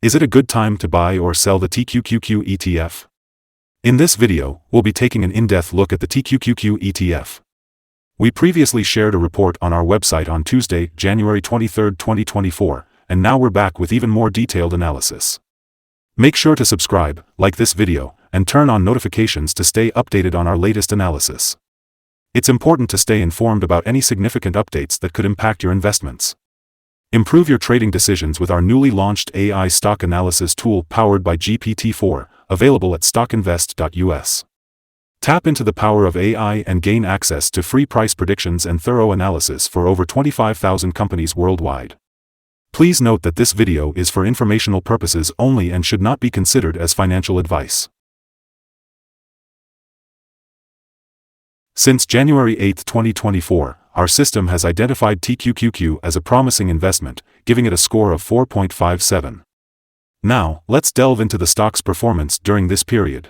Is it a good time to buy or sell the TQQQ ETF? In this video, we'll be taking an in-depth look at the TQQQ ETF. We previously shared a report on our website on Tuesday, January 23, 2024, and now we're back with even more detailed analysis. Make sure to subscribe, like this video, and turn on notifications to stay updated on our latest analysis. It's important to stay informed about any significant updates that could impact your investments. Improve your trading decisions with our newly launched AI stock analysis tool powered by GPT-4, available at StockInvest.us. Tap into the power of AI and gain access to free price predictions and thorough analysis for over 25,000 companies worldwide. Please note that this video is for informational purposes only and should not be considered as financial advice. Since January 8, 2024, our system has identified TQQQ as a promising investment, giving it a score of 4.57. Now, let's delve into the stock's performance during this period.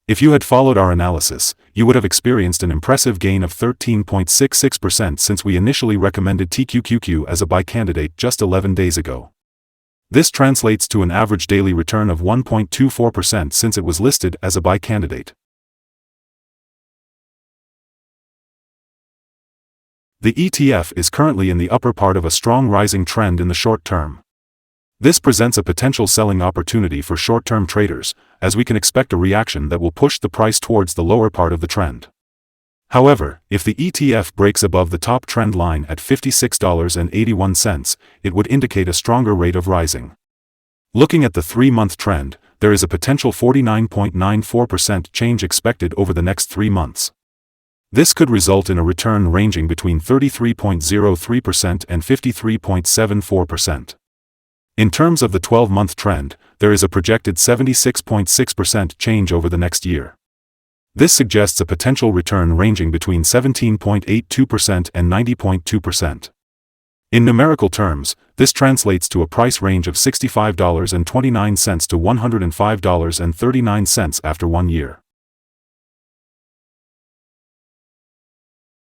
If you had followed our analysis, you would have experienced an impressive gain of 13.66% since we initially recommended TQQQ as a buy candidate just 11 days ago. This translates to an average daily return of 1.24% since it was listed as a buy candidate. The ETF is currently in the upper part of a strong rising trend in the short term. This presents a potential selling opportunity for short-term traders, as we can expect a reaction that will push the price towards the lower part of the trend. However, if the ETF breaks above the top trend line at $56.81, it would indicate a stronger rate of rising. Looking at the 3-month trend, there is a potential 49.94% change expected over the next 3 months. This could result in a return ranging between 33.03% and 53.74%. In terms of the 12-month trend, there is a projected 76.6% change over the next year. This suggests a potential return ranging between 17.82% and 90.2%. In numerical terms, this translates to a price range of $65.29 to $105.39 after 1 year.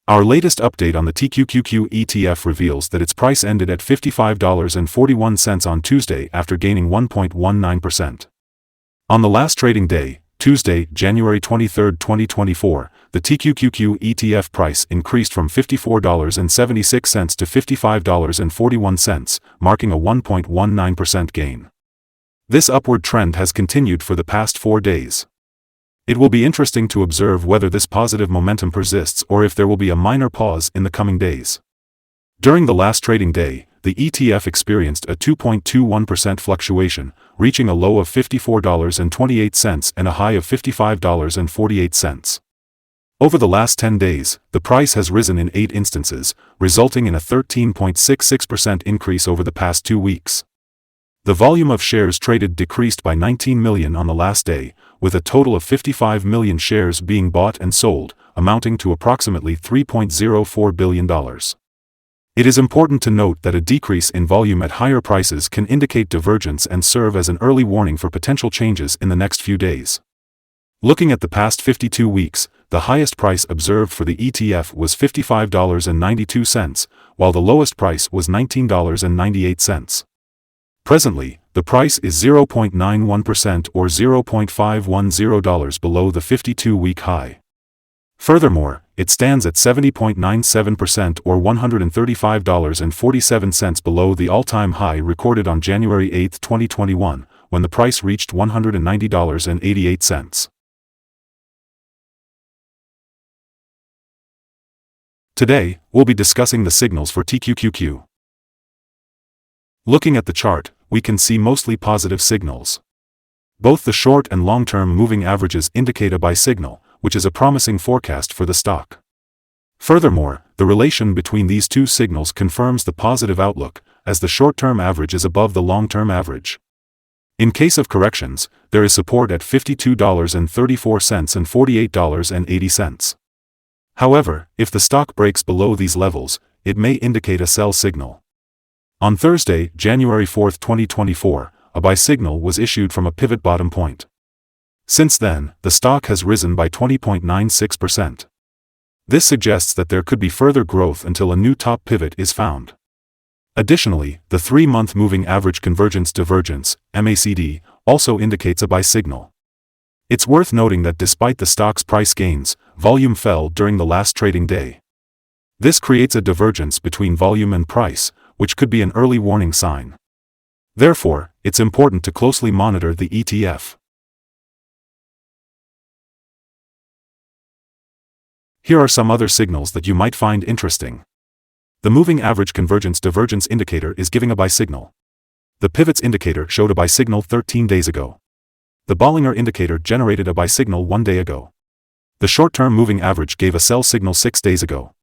Our latest update on the TQQQ ETF reveals that its price ended at $55.41 on Tuesday after gaining 1.19%. On the last trading day, Tuesday, January 23, 2024, the TQQQ ETF price increased from $54.76 to $55.41, marking a 1.19% gain. This upward trend has continued for the past 4 days. It will be interesting to observe whether this positive momentum persists or if there will be a minor pause in the coming days. During the last trading day, the ETF experienced a 2.21% fluctuation, reaching a low of $54.28 and a high of $55.48. Over the last 10 days, the price has risen in 8 instances, resulting in a 13.66% increase over the past 2 weeks. The volume of shares traded decreased by 19 million on the last day, with a total of 55 million shares being bought and sold, amounting to approximately $3.04 billion. It is important to note that a decrease in volume at higher prices can indicate divergence and serve as an early warning for potential changes in the next few days. Looking at the past 52 weeks, the highest price observed for the ETF was $55.92, while the lowest price was $19.98. Presently, the price is 0.91% or $0.510 below the 52-week high. Furthermore, it stands at 70.97% or $135.47 below the all-time high recorded on January 8, 2021, when the price reached $190.88. Today, we'll be discussing the signals for TQQQ. Looking at the chart, we can see mostly positive signals. Both the short and long-term moving averages indicate a buy signal, which is a promising forecast for the stock. Furthermore, the relation between these two signals confirms the positive outlook, as the short-term average is above the long-term average. In case of corrections, there is support at $52.34 and $48.80. However, if the stock breaks below these levels, it may indicate a sell signal. On Thursday, January 4, 2024, a buy signal was issued from a pivot bottom point. Since then, the stock has risen by 20.96%. This suggests that there could be further growth until a new top pivot is found. Additionally, the 3-month moving average convergence divergence, MACD, also indicates a buy signal. It's worth noting that despite the stock's price gains, volume fell during the last trading day. This creates a divergence between volume and price, which could be an early warning sign. Therefore, it's important to closely monitor the ETF. Here are some other signals that you might find interesting. The moving average convergence divergence indicator is giving a buy signal. The pivots indicator showed a buy signal 13 days ago. The Bollinger indicator generated a buy signal 1 day ago. The short-term moving average gave a sell signal 6 days ago.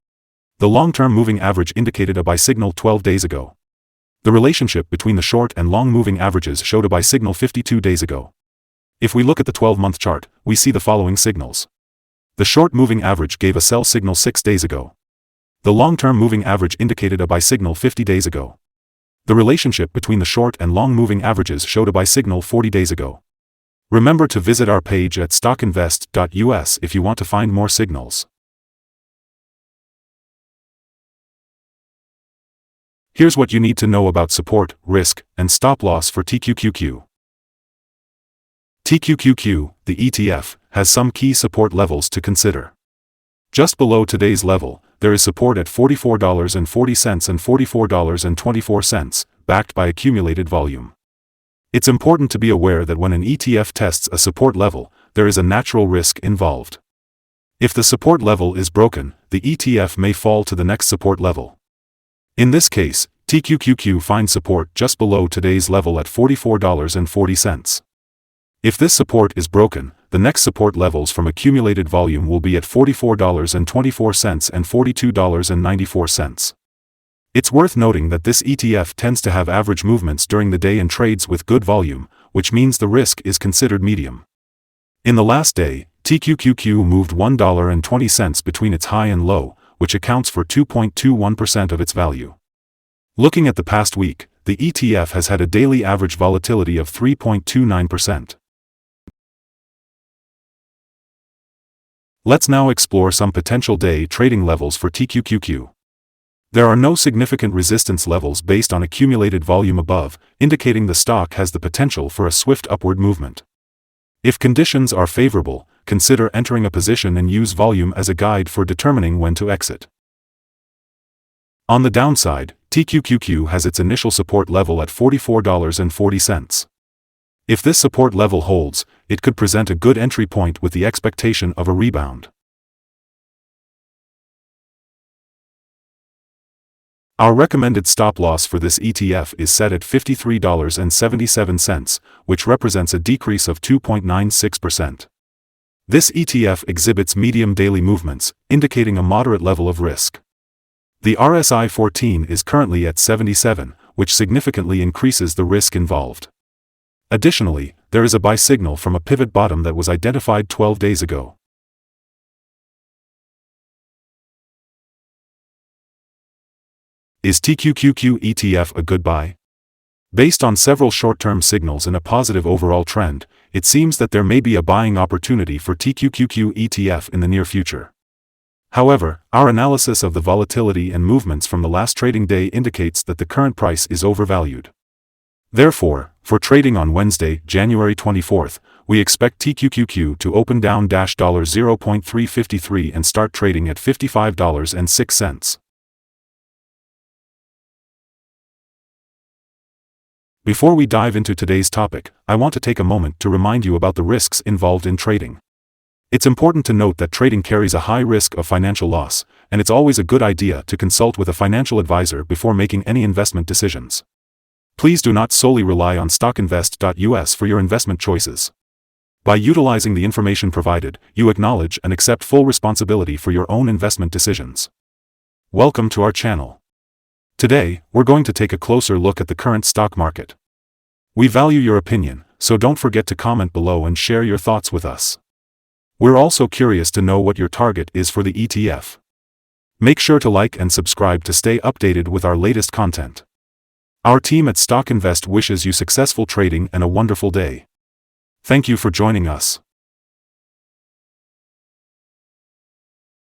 The long-term moving average indicated a buy signal 12 days ago. The relationship between the short and long moving averages showed a buy signal 52 days ago. If we look at the 12-month chart, we see the following signals. The short moving average gave a sell signal 6 days ago. The long-term moving average indicated a buy signal 50 days ago. The relationship between the short and long moving averages showed a buy signal 40 days ago. Remember to visit our page at StockInvest.us if you want to find more signals. Here's what you need to know about support, risk, and stop loss for TQQQ. TQQQ, the ETF, has some key support levels to consider. Just below today's level, there is support at $44.40 and $44.24, backed by accumulated volume. It's important to be aware that when an ETF tests a support level, there is a natural risk involved. If the support level is broken, the ETF may fall to the next support level. In this case, TQQQ finds support just below today's level at $44.40. If this support is broken, the next support levels from accumulated volume will be at $44.24 and $42.94. It's worth noting that this ETF tends to have average movements during the day and trades with good volume, which means the risk is considered medium. In the last day, TQQQ moved $1.20 between its high and low, which accounts for 2.21% of its value. Looking at the past week, the ETF has had a daily average volatility of 3.29%. Let's now explore some potential day trading levels for TQQQ. There are no significant resistance levels based on accumulated volume above, indicating the stock has the potential for a swift upward movement. If conditions are favorable, consider entering a position and use volume as a guide for determining when to exit. On the downside, TQQQ has its initial support level at $44.40. If this support level holds, it could present a good entry point with the expectation of a rebound. Our recommended stop loss for this ETF is set at $53.77, which represents a decrease of 2.96%. This ETF exhibits medium daily movements, indicating a moderate level of risk. The RSI 14 is currently at 77, which significantly increases the risk involved. Additionally, there is a buy signal from a pivot bottom that was identified 12 days ago. Is TQQQ ETF a good buy? Based on several short-term signals and a positive overall trend, it seems that there may be a buying opportunity for TQQQ ETF in the near future. However, our analysis of the volatility and movements from the last trading day indicates that the current price is overvalued. Therefore, for trading on Wednesday, January 24th, we expect TQQQ to open down $0.353 and start trading at $55.06. Before we dive into today's topic, I want to take a moment to remind you about the risks involved in trading. It's important to note that trading carries a high risk of financial loss, and it's always a good idea to consult with a financial advisor before making any investment decisions. Please do not solely rely on StockInvest.us for your investment choices. By utilizing the information provided, you acknowledge and accept full responsibility for your own investment decisions. Welcome to our channel. Today, we're going to take a closer look at the current stock market. We value your opinion, so don't forget to comment below and share your thoughts with us. We're also curious to know what your target is for the ETF. Make sure to like and subscribe to stay updated with our latest content. Our team at StockInvest wishes you successful trading and a wonderful day. Thank you for joining us.